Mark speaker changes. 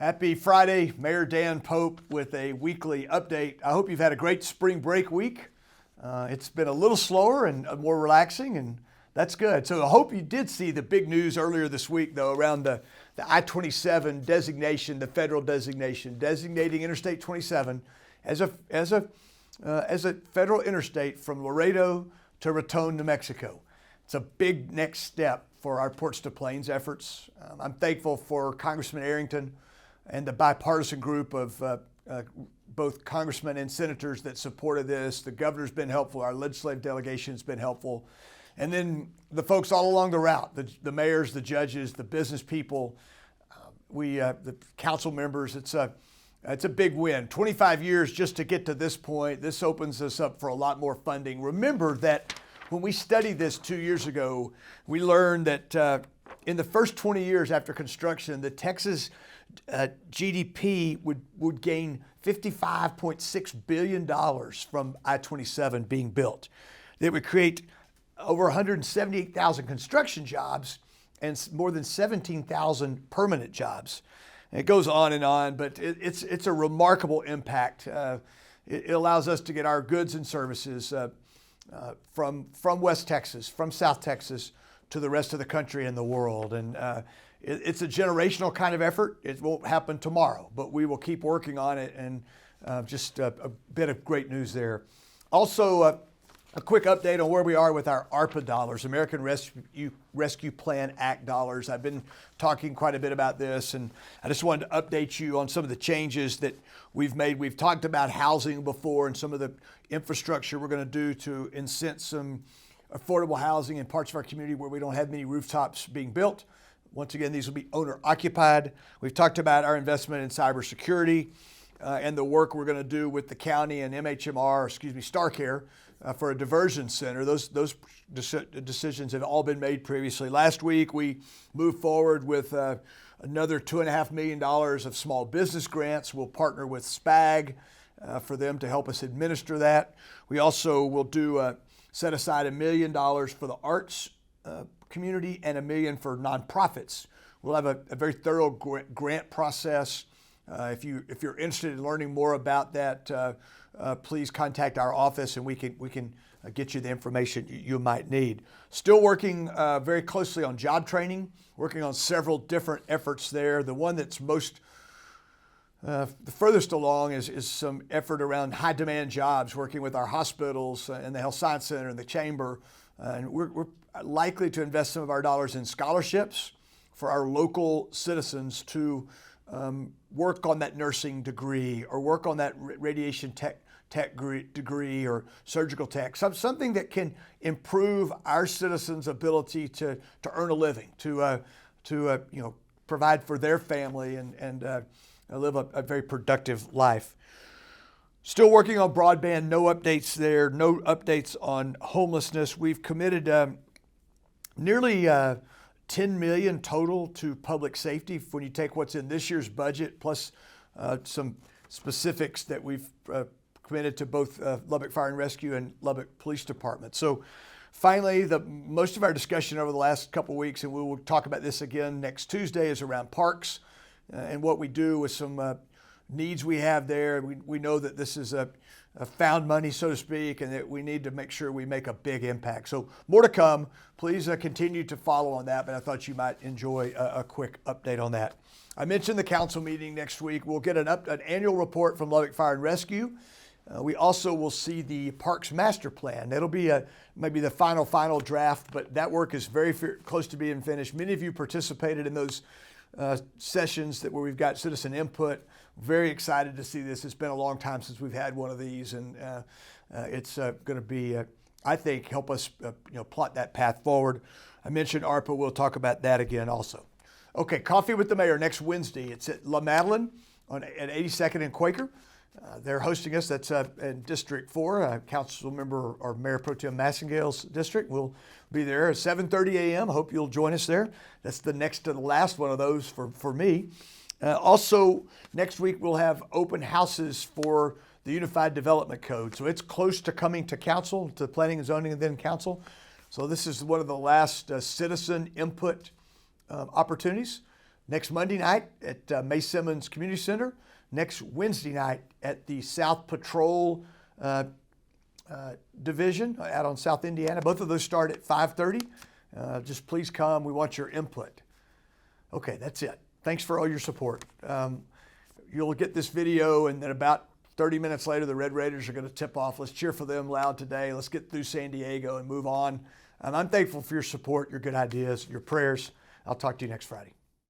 Speaker 1: Happy Friday, Mayor Dan Pope with a weekly update. I hope you've had a great spring break week. It's been a little slower and more relaxing, and that's good. So I hope you did see the big news earlier this week, though, around the I27 designation, the federal designation, designating Interstate 27 as a federal interstate from Laredo to Raton, New Mexico. It's a big next step for our Ports to Plains efforts. I'm thankful for Congressman Arrington and the bipartisan group of both congressmen and senators that supported this. The governor's been helpful. Our legislative delegation's been helpful. And then the folks all along the route, the mayors, the judges, the business people, the council members. It's a big win. 25 years just to get to this point. This opens us up for a lot more funding. Remember that when we studied this 2 years ago, we learned that in the first 20 years after construction, the Texas GDP would gain $55.6 billion from I-27 being built. It would create over 178,000 construction jobs and more than 17,000 permanent jobs. And it goes on, but it's a remarkable impact. It allows us to get our goods and services from West Texas, from South Texas, to the rest of the country and the world. And it's a generational kind of effort. It won't happen tomorrow, but we will keep working on it, and just a bit of great news there. Also, a quick update on where we are with our ARPA dollars, American Rescue Plan Act dollars. I've been talking quite a bit about this, and I just wanted to update you on some of the changes that we've made. We've talked about housing before and some of the infrastructure we're going to do to incent some affordable housing in parts of our community where we don't have many rooftops being built. Once again, these will be owner occupied. We've talked about our investment in cybersecurity and the work we're going to do with the county and StarCare for a diversion center. Those decisions have all been made previously. Last week, we moved forward with another $2.5 million of small business grants. We'll partner with SPAG for them to help us administer that. We also will set aside $1 million for the arts community and $1 million for nonprofits. We'll have a very thorough grant process. If you're interested in learning more about that, please contact our office, and we can get you the information you might need. Still working very closely on job training, working on several different efforts there. The one that's the furthest along is some effort around high demand jobs, working with our hospitals and the Health Science Center and the Chamber. And we're likely to invest some of our dollars in scholarships for our local citizens to work on that nursing degree or work on that radiation tech degree or surgical tech, something that can improve our citizens' ability to earn a living, to provide for their family and live a very productive life. Still working on broadband, no updates there, no updates on homelessness. We've committed nearly $10 million total to public safety when you take what's in this year's budget, plus some specifics that we've committed to both Lubbock Fire and Rescue and Lubbock Police Department. So finally, most of our discussion over the last couple of weeks, and we will talk about this again next Tuesday, is around parks and what we do with some needs we have there. We know that this is a found money, so to speak, and that we need to make sure we make a big impact. So more to come. Please continue to follow on that, but I thought you might enjoy a quick update on that. I mentioned the council meeting next week. We'll get an annual report from Lubbock Fire and Rescue. We also will see the Parks Master Plan. That'll be maybe the final draft, but that work is very close to being finished. Many of you participated in those sessions where we've got citizen input. Very excited to see this. It's been a long time since we've had one of these, and it's going to be, I think, help us plot that path forward. I mentioned ARPA. We'll talk about that again also. Okay, Coffee with the Mayor next Wednesday. It's at La Madeleine at 82nd and Quaker. They're hosting us. That's in District 4, Council Member or Mayor Pro Tem Massengale's district. We'll be there at 7:30 a.m. I hope you'll join us there. That's the next to the last one of those for me. Also, next week we'll have open houses for the Unified Development Code. So it's close to coming to council, to planning and zoning and then council. So this is one of the last citizen input opportunities. next Monday night at May Simmons Community Center, next Wednesday night at the South Patrol Division out on South Indiana. Both of those start at 5:30. Just please come. We want your input. Okay, that's it. Thanks for all your support. You'll get this video, and then about 30 minutes later, the Red Raiders are going to tip off. Let's cheer for them loud today. Let's get through San Diego and move on. I'm thankful for your support, your good ideas, your prayers. I'll talk to you next Friday.